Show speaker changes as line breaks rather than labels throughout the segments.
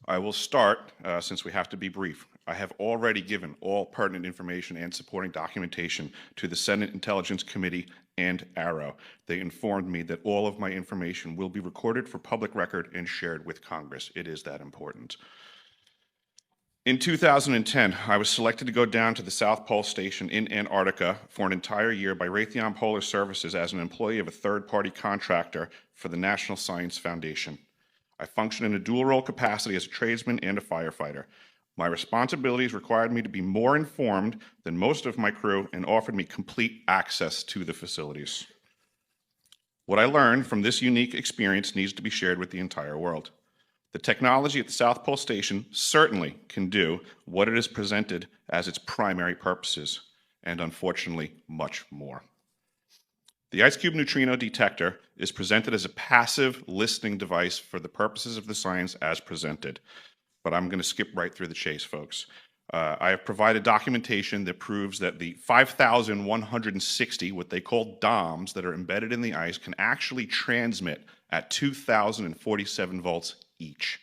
I will start, since we have to be brief. I have already given all pertinent information and supporting documentation to the Senate Intelligence Committee and ARROW. They informed me that all of my information will be recorded for public record and shared with Congress. It is that important. In 2010, I was selected to go down to the South Pole Station in Antarctica for an entire year by Ratheon Polar Services as an employee of a third-party contractor for the National Science Foundation. I function in a dual-role capacity as a tradesman and a firefighter. My responsibilities required me to be more informed than most of my crew and offered me complete access to the facilities. What I learned from this unique experience needs to be shared with the entire world. The technology at the South Pole Station certainly can do what it is presented as its primary purposes, and unfortunately, much more. The Ice Cube neutrino detector is presented as a passive listening device for the purposes of the science as presented. But I'm going to skip right through the chase, folks. I have provided documentation that proves that the 5,160, what they call DOMs, that are embedded in the ice can actually transmit at 2,047 volts each.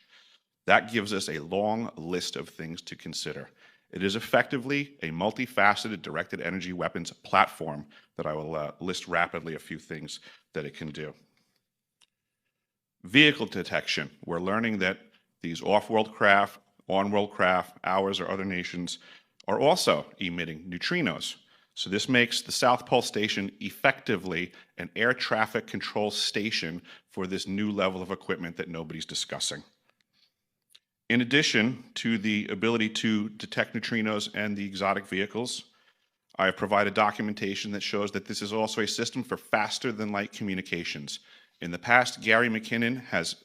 That gives us a long list of things to consider. It is effectively a multifaceted directed energy weapons platform that I will list rapidly a few things that it can do. Vehicle detection. We're learning that these off-world craft, on-world craft, ours or other nations, are also emitting neutrinos. So this makes the South Pole Station effectively an air traffic control station for this new level of equipment that nobody's discussing. In addition to the ability to detect neutrinos and the exotic vehicles, I have provided documentation that shows that this is also a system for faster than light communications. In the past, Gary McKinnon has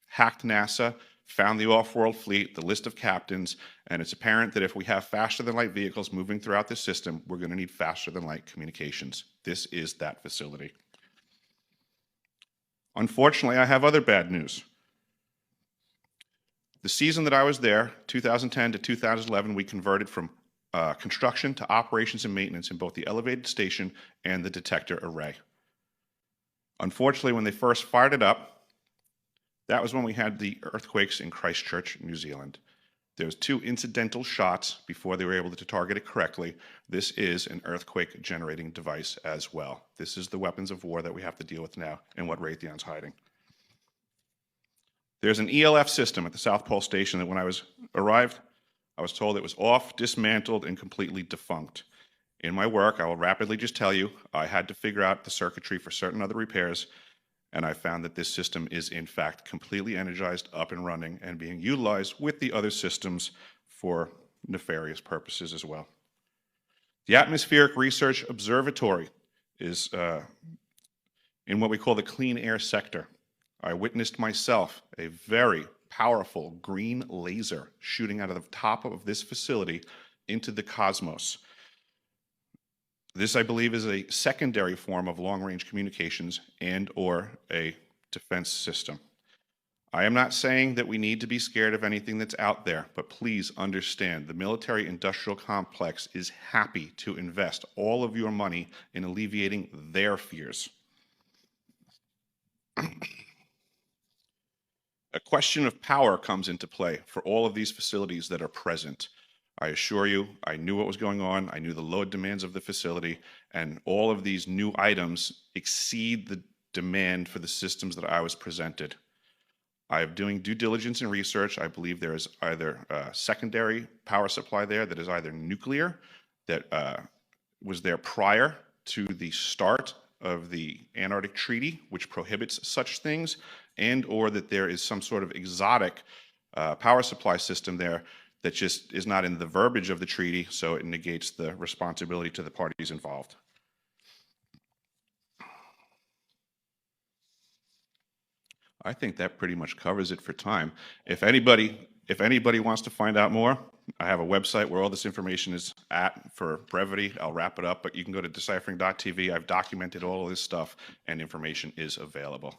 hacked NASA, found the off-world fleet, the list of captains, and it's apparent that if we have faster than light vehicles moving throughout the system, we're going to need faster than light communications. This is that facility. Unfortunately, I have other bad news. The season that I was there, 2010 to 2011, we converted from construction to operations and maintenance in both the elevated station and the detector array. Unfortunately, when they first fired it up, that was when we had the earthquakes in Christchurch, New Zealand. There was 2 incidental shots before they were able to target it correctly. This is an earthquake generating device as well. This is the weapons of war that we have to deal with now and what Ratheon's hiding. There's an ELF system at the South Pole Station that when I arrived, I was told it was off, dismantled, and completely defunct. In my work, I will rapidly just tell you, I had to figure out the circuitry for certain other repairs, and I found that this system is in fact completely energized, up and running, and being utilized with the other systems for nefarious purposes as well. The Atmospheric Research Observatory is in what we call the clean air sector. I witnessed myself a very powerful green laser shooting out of the top of this facility into the cosmos. This, I believe, is a secondary form of long-range communications and or a defense system. I am not saying that we need to be scared of anything that's out there, but please understand the military-industrial complex is happy to invest all of your money in alleviating their fears. A question of power comes into play for all of these facilities that are present. I assure you, I knew what was going on, I knew the load demands of the facility, and all of these new items exceed the demand for the systems that I was presented. I am doing due diligence and research. I believe there is either a secondary power supply there that is either nuclear, that was there prior to the start of the Antarctic Treaty, which prohibits such things, and or that there is some sort of exotic power supply system there that just is not in the verbiage of the treaty, so it negates the responsibility to the parties involved. I think that pretty much covers it for time. If anybody wants to find out more, I have a website where all this information is at. For brevity, I'll wrap it up, but you can go to deciphering.tv. I've documented all of this stuff, and information is available.